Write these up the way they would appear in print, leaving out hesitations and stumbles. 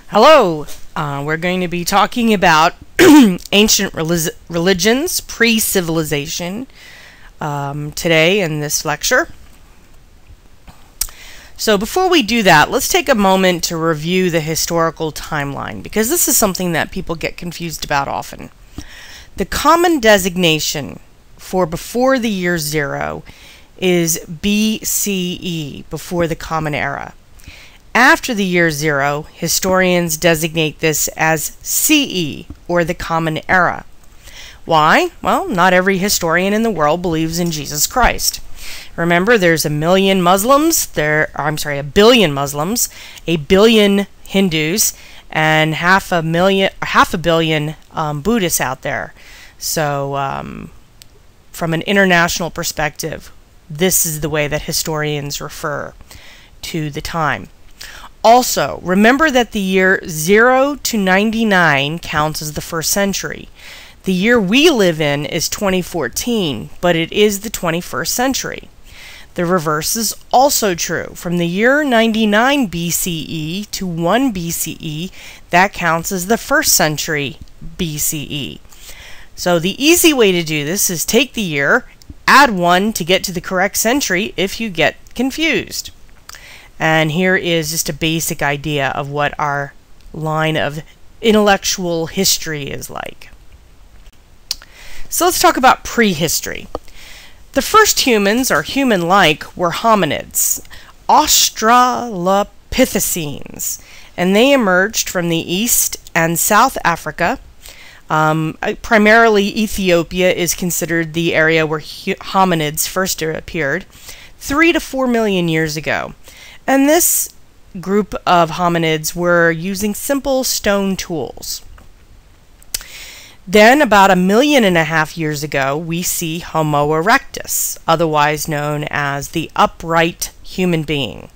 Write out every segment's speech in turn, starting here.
Hello, we're going to be talking about ancient religions, pre-civilization, today in this lecture. So before we do that, let's take a moment to review the historical timeline, because this is something that people get confused about often. The common designation for before the year 0 is BCE, before the Common Era. After the year 0, historians designate this as CE, or the Common Era. Why? Well, not every historian in the world believes in Jesus Christ. Remember, there's a billion Muslims, a billion Hindus, and half a billion Buddhists out there. So, from an international perspective, this is the way that historians refer to the time. Also, remember that the year 0 to 99 counts as the first century. The year we live in is 2014, but it is the 21st century. The reverse is also true. From the year 99 BCE to 1 BCE, that counts as the first century BCE. So the easy way to do this is take the year, add 1 to get to the correct century if you get confused. And here is just a basic idea of what our line of intellectual history is like. So let's talk about prehistory. The first humans, or human-like, were hominids, Australopithecines, and they emerged from the East and South Africa. Primarily Ethiopia is considered the area where hominids first appeared, 3 to 4 million years ago. And this group of hominids were using simple stone tools. Then, about 1.5 million years ago, we see Homo erectus, otherwise known as the upright human being.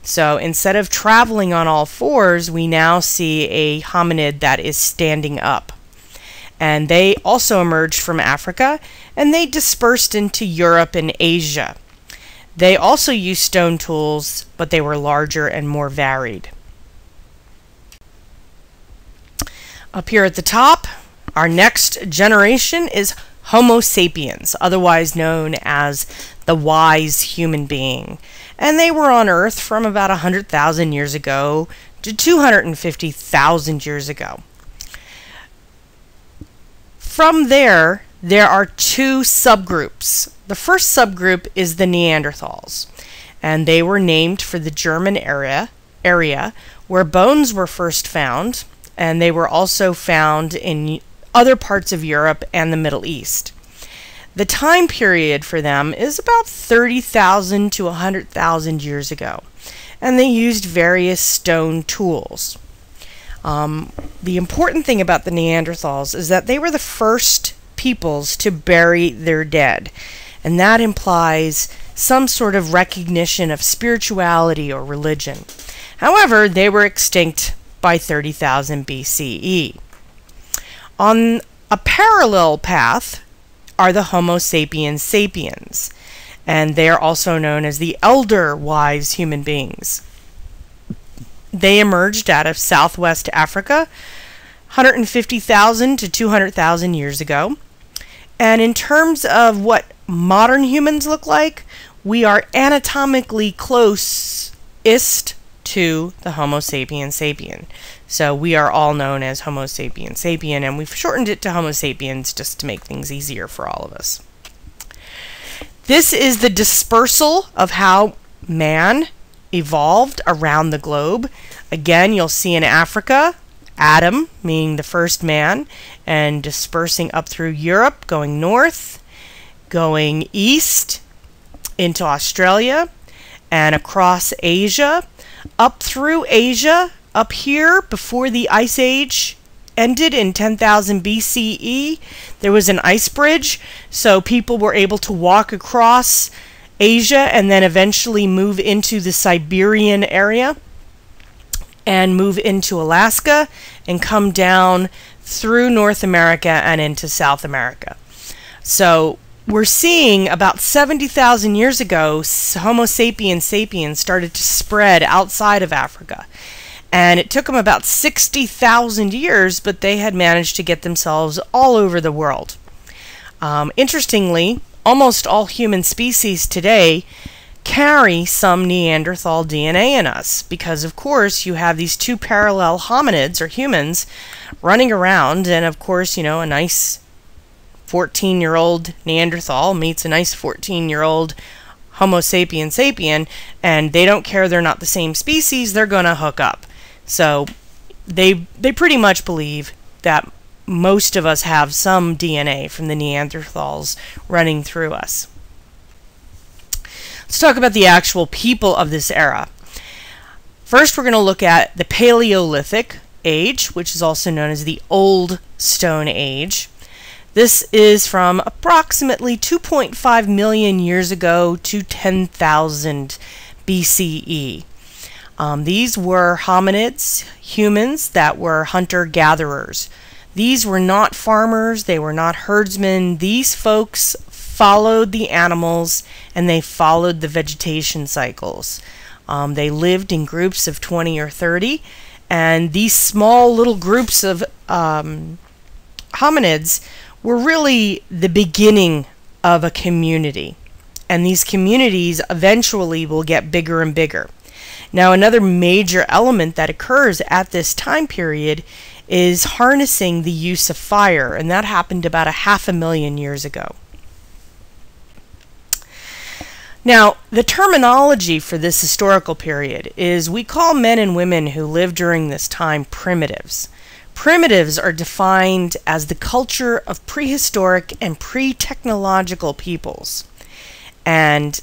So instead of traveling on all fours, we now see a hominid that is standing up. And they also emerged from Africa, and they dispersed into Europe and Asia. They also used stone tools, but they were larger and more varied. Up here at the top, our next generation is Homo sapiens, otherwise known as the wise human being. And they were on Earth from about 100,000 years ago to 250,000 years ago. From there are two subgroups. The first subgroup is the Neanderthals, and they were named for the German area where bones were first found, and they were also found in other parts of Europe and the Middle East. The time period for them is about 30,000 to 100,000 years ago, and they used various stone tools. The important thing about the Neanderthals is that they were the first peoples to bury their dead, and that implies some sort of recognition of spirituality or religion. However, they were extinct by 30,000 BCE. On a parallel path are the Homo sapiens sapiens, and they are also known as the elder wise human beings. They emerged out of Southwest Africa 150,000 to 200,000 years ago. And in terms of what modern humans look like, we are anatomically closest to the Homo sapiens sapien. So we are all known as Homo sapiens sapien, and we've shortened it to Homo sapiens just to make things easier for all of us. This is the dispersal of how man evolved around the globe. Again, you'll see in Africa, Adam, meaning the first man, and dispersing up through Europe, going north, going east into Australia, and across Asia, up through Asia, up here before the Ice Age ended in 10,000 BCE. There was an ice bridge, so people were able to walk across Asia and then eventually move into the Siberian area and move into Alaska and come down through North America and into South America. So we're seeing about 70,000 years ago, Homo sapiens sapiens started to spread outside of Africa. And it took them about 60,000 years, but they had managed to get themselves all over the world. Interestingly, almost all human species today carry some Neanderthal DNA in us, because of course you have these two parallel hominids or humans running around, and of course, you know, a nice 14-year-old Neanderthal meets a nice 14-year-old Homo sapien sapien, and they don't care, they're not the same species, they're gonna hook up. So they pretty much believe that most of us have some DNA from the Neanderthals running through us. Let's talk about the actual people of this era. First, we're going to look at the Paleolithic Age, which is also known as the Old Stone Age. This is from approximately 2.5 million years ago to 10,000 BCE. These were hominids, humans that were hunter-gatherers. These were not farmers, they were not herdsmen. These folks followed the animals and they followed the vegetation cycles. They lived in groups of 20 or 30, and these small little groups of hominids were really the beginning of a community. And these communities eventually will get bigger and bigger. Now, another major element that occurs at this time period is harnessing the use of fire, and that happened about 500,000 years ago. Now, the terminology for this historical period is we call men and women who lived during this time primitives. Primitives are defined as the culture of prehistoric and pre-technological peoples. And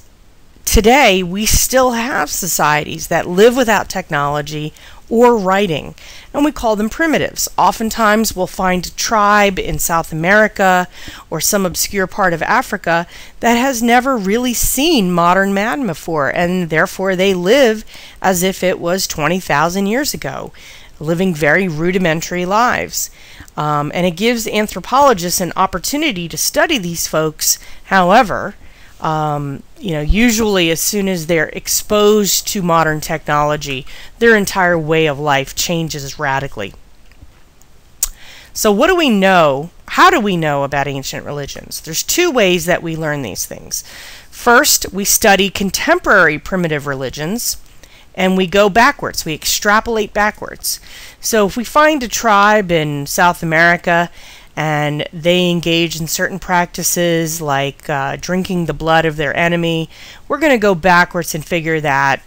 today, we still have societies that live without technology or writing, and we call them primitives. Oftentimes, we'll find a tribe in South America or some obscure part of Africa that has never really seen modern man before, and therefore they live as if it was 20,000 years ago, living very rudimentary lives. And it gives anthropologists an opportunity to study these folks. However, usually as soon as they're exposed to modern technology, their entire way of life changes radically. So what do we know? How do we know about ancient religions? There's two ways that we learn these things. First, we study contemporary primitive religions, and we go backwards. We extrapolate backwards. So if we find a tribe in South America and they engage in certain practices like drinking the blood of their enemy, we're going to go backwards and figure that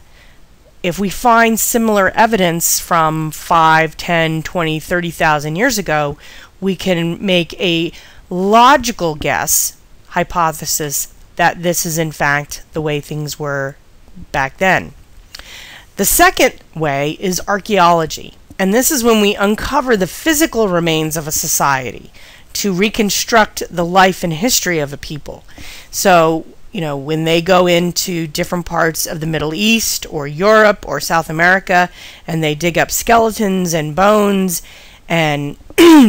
if we find similar evidence from 5, 10, 20, 30,000 years ago, we can make a logical guess, hypothesis, that this is in fact the way things were back then. The second way is archaeology. And this is when we uncover the physical remains of a society to reconstruct the life and history of a people. So, when they go into different parts of the Middle East or Europe or South America and they dig up skeletons and bones and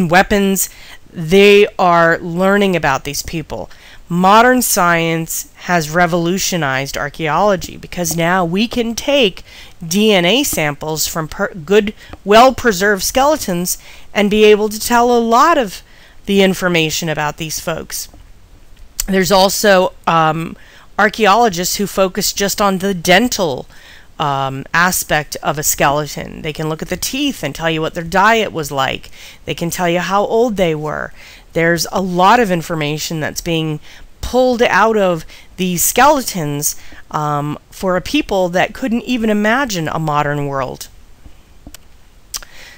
weapons, they are learning about these people. Modern science has revolutionized archaeology because now we can take DNA samples from good, well-preserved skeletons and be able to tell a lot of the information about these folks. There's also archaeologists who focus just on the dental aspect of a skeleton. They can look at the teeth and tell you what their diet was like. They can tell you how old they were. There's a lot of information that's being pulled out of these skeletons for a people that couldn't even imagine a modern world.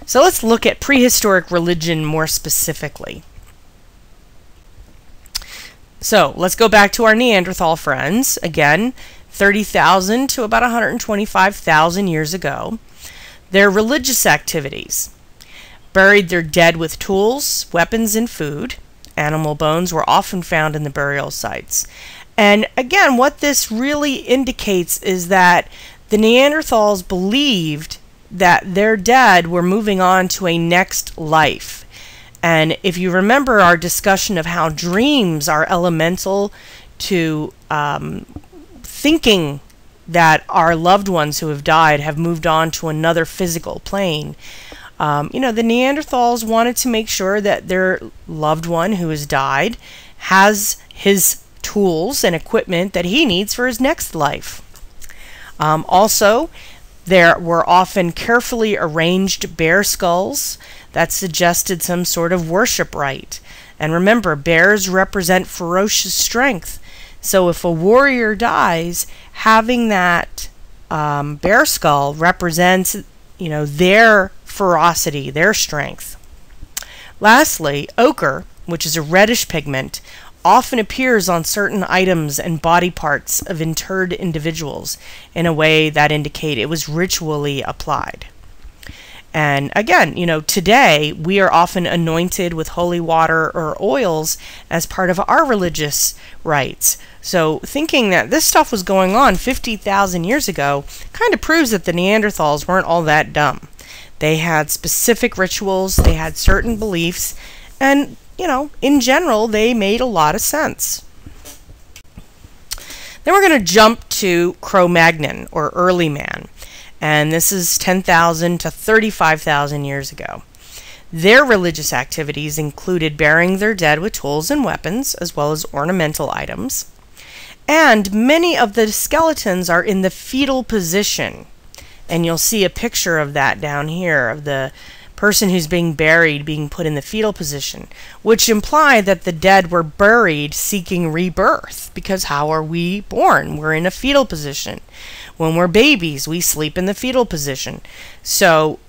So let's look at prehistoric religion more specifically. So let's go back to our Neanderthal friends. Again, 30,000 to about 125,000 years ago. Their religious activities: buried their dead with tools, weapons, and food. Animal bones were often found in the burial sites. And again, what this really indicates is that the Neanderthals believed that their dead were moving on to a next life. And if you remember our discussion of how dreams are elemental to thinking that our loved ones who have died have moved on to another physical plane. You know, the Neanderthals wanted to make sure that their loved one who has died has his tools and equipment that he needs for his next life. Also, there were often carefully arranged bear skulls that suggested some sort of worship rite. And remember, bears represent ferocious strength. So if a warrior dies, having that bear skull represents, you know, their ferocity, their strength. Lastly, ochre, which is a reddish pigment, often appears on certain items and body parts of interred individuals in a way that indicate it was ritually applied. And again, you know, today we are often anointed with holy water or oils as part of our religious rites. So thinking that this stuff was going on 50,000 years ago kind of proves that the Neanderthals weren't all that dumb. They had specific rituals, they had certain beliefs, and, you know, in general, they made a lot of sense. Then we're going to jump to Cro-Magnon, or early man. And this is 10,000 to 35,000 years ago. Their religious activities included burying their dead with tools and weapons, as well as ornamental items. And many of the skeletons are in the fetal position. And you'll see a picture of that down here, of the person who's being buried being put in the fetal position, which implied that the dead were buried seeking rebirth, because how are we born? We're in a fetal position. When we're babies, we sleep in the fetal position. So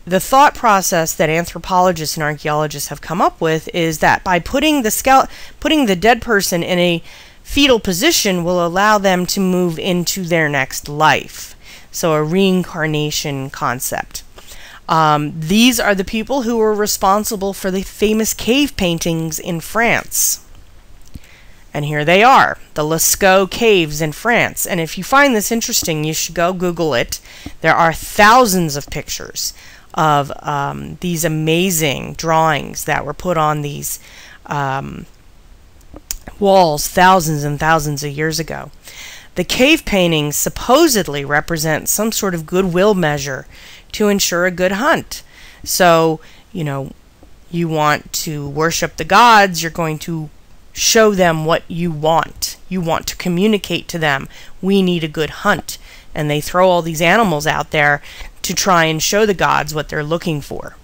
the thought process that anthropologists and archaeologists have come up with is that by putting the dead person in a fetal position will allow them to move into their next life. So a reincarnation concept. These are the people who were responsible for the famous cave paintings in France. And here they are, the Lascaux caves in France. And if you find this interesting, you should go Google it. There are thousands of pictures of these amazing drawings that were put on these walls thousands and thousands of years ago. The cave paintings supposedly represent some sort of goodwill measure to ensure a good hunt. So, you know, you want to worship the gods, you're going to show them what you want. You want to communicate to them, we need a good hunt. And they throw all these animals out there to try and show the gods what they're looking for.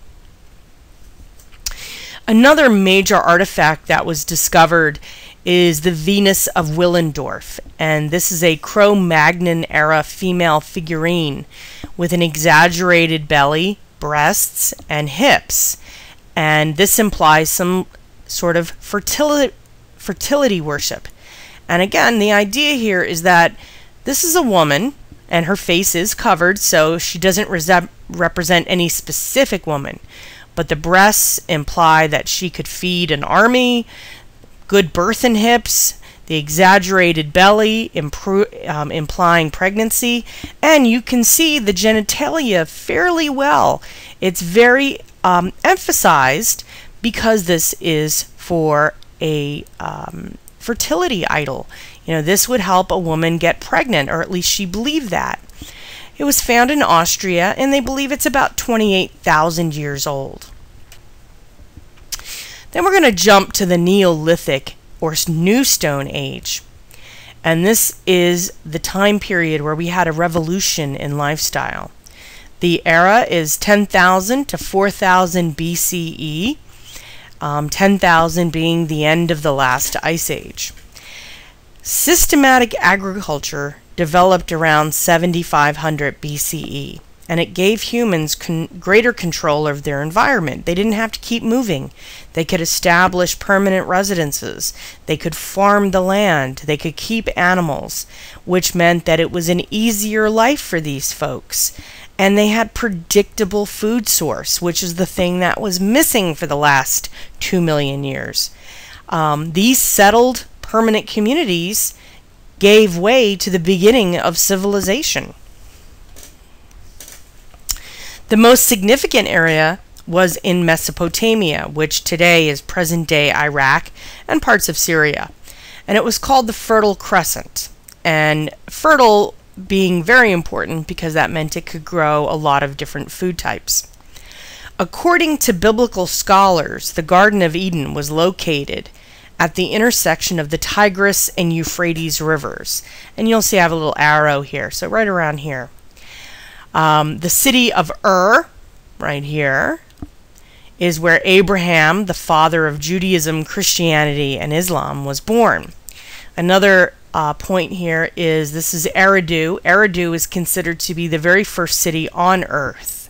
Another major artifact that was discovered is the Venus of Willendorf, and this is a Cro-Magnon era female figurine with an exaggerated belly, breasts, and hips, and this implies some sort of fertility worship. And again, the idea here is that this is a woman and her face is covered, so she doesn't represent any specific woman, but the breasts imply that she could feed an army, good birth and hips, the exaggerated belly implying pregnancy, and you can see the genitalia fairly well. It's very emphasized because this is for a fertility idol. You know, this would help a woman get pregnant, or at least she believed that. It was found in Austria, and they believe it's about 28,000 years old. Then we're going to jump to the Neolithic or New Stone Age. And this is the time period where we had a revolution in lifestyle. The era is 10,000 to 4,000 BCE, 10,000 being the end of the last ice age. Systematic agriculture developed around 7,500 BCE. And it gave humans greater control of their environment. They didn't have to keep moving. They could establish permanent residences. They could farm the land. They could keep animals, which meant that it was an easier life for these folks. And they had predictable food source, which is the thing that was missing for the last 2 million years. These settled permanent communities gave way to the beginning of civilization. The most significant area was in Mesopotamia, which today is present-day Iraq and parts of Syria, and it was called the Fertile Crescent. and fertile being very important because that meant it could grow a lot of different food types. According to biblical scholars, the Garden of Eden was located at the intersection of the Tigris and Euphrates rivers. And you'll see I have a little arrow here, so right around here. The city of Ur, right here, is where Abraham, the father of Judaism, Christianity, and Islam, was born. Another point here is this is Eridu. Eridu is considered to be the very first city on Earth.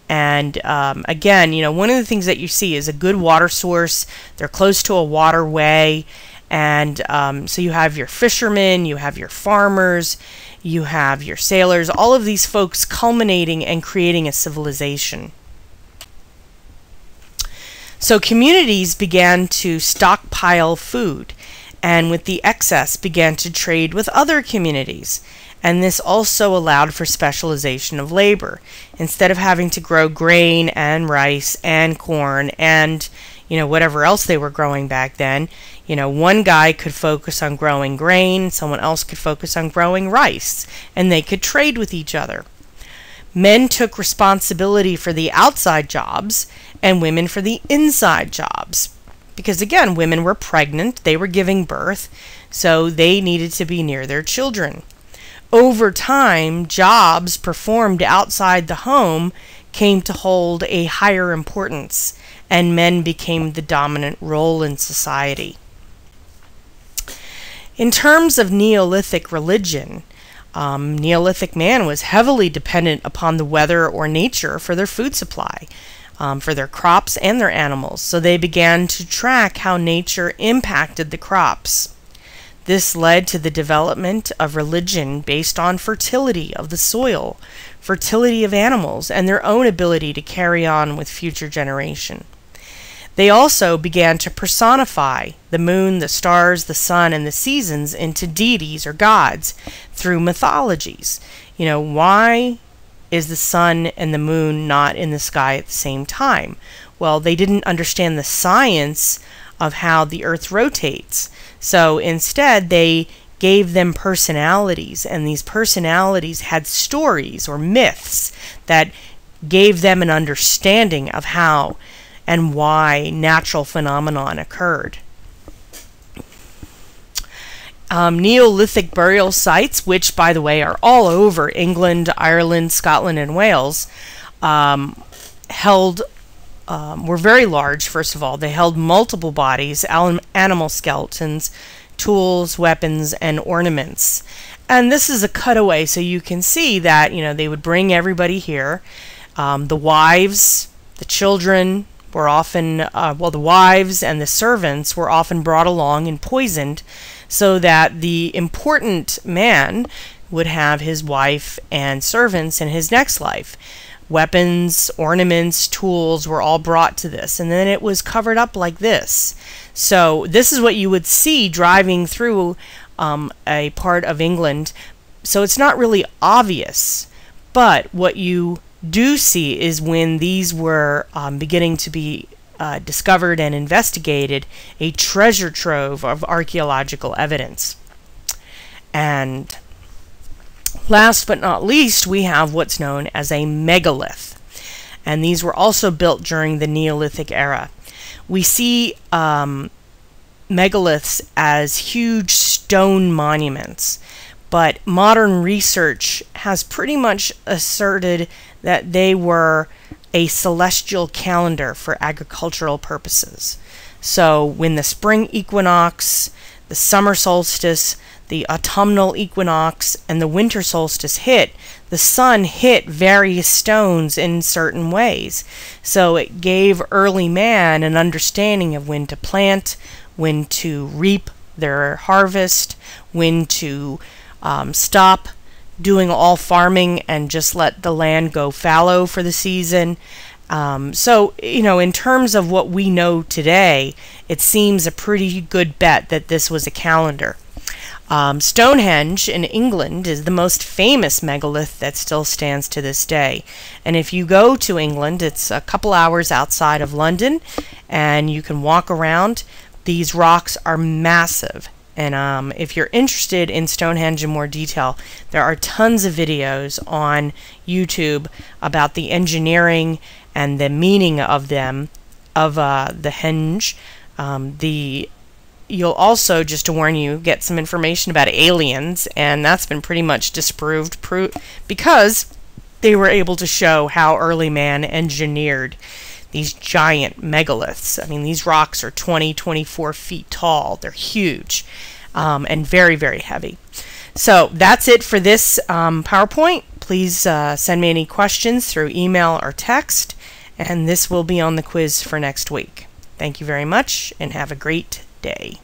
And again, you know, one of the things that you see is a good water source. They're close to a waterway. And so you have your fishermen, you have your farmers, you have your sailors, all of these folks culminating and creating a civilization. So communities began to stockpile food, and with the excess began to trade with other communities. And this also allowed for specialization of labor. Instead of having to grow grain and rice and corn and, you know, whatever else they were growing back then, you know, one guy could focus on growing grain, someone else could focus on growing rice, and they could trade with each other. Men took responsibility for the outside jobs and women for the inside jobs. Because again, women were pregnant, they were giving birth, so they needed to be near their children. Over time, jobs performed outside the home came to hold a higher importance, and men became the dominant role in society. In terms of Neolithic religion, Neolithic man was heavily dependent upon the weather or nature for their food supply, for their crops and their animals, so they began to track how nature impacted the crops. This led to the development of religion based on fertility of the soil, fertility of animals, and their own ability to carry on with future generation. They also began to personify the moon, the stars, the sun, and the seasons into deities or gods through mythologies. You know, why is the sun and the moon not in the sky at the same time? Well, they didn't understand the science of how the earth rotates. So instead, they gave them personalities, and these personalities had stories or myths that gave them an understanding of how and why natural phenomenon occurred. Neolithic burial sites, which, by the way, are all over England, Ireland, Scotland, and Wales, were very large. First of all, they held multiple bodies, animal skeletons, tools, weapons, and ornaments. And this is a cutaway, so you can see that, you know, they would bring everybody here. The wives, the children were often, the wives and the servants were often brought along and poisoned, so that the important man would have his wife and servants in his next life. Weapons, ornaments, tools were all brought to this, and then it was covered up like this. So this is what you would see driving through a part of England. So it's not really obvious, but what you do see is when these were beginning to be discovered and investigated, a treasure trove of archaeological evidence. And last but not least, we have what's known as a megalith. And these were also built during the Neolithic era. We see megaliths as huge stone monuments, but modern research has pretty much asserted that they were a celestial calendar for agricultural purposes. So when the spring equinox, the summer solstice, the autumnal equinox, and the winter solstice hit, the sun hit various stones in certain ways. So it gave early man an understanding of when to plant, when to reap their harvest, when to stop doing all farming and just let the land go fallow for the season. So, you know, in terms of what we know today, it seems a pretty good bet that this was a calendar. Stonehenge in England is the most famous megalith that still stands to this day. And if you go to England, it's a couple hours outside of London, and you can walk around. These rocks are massive, And if you're interested in Stonehenge in more detail, there are tons of videos on YouTube about the engineering and the meaning of them, of the henge. You'll also, just to warn you, get some information about aliens, and that's been pretty much disproved because they were able to show how early man engineered these giant megaliths. I mean, these rocks are 24 feet tall. They're huge and very, very heavy. So that's it for this PowerPoint. Please send me any questions through email or text, and this will be on the quiz for next week. Thank you very much, and have a great day.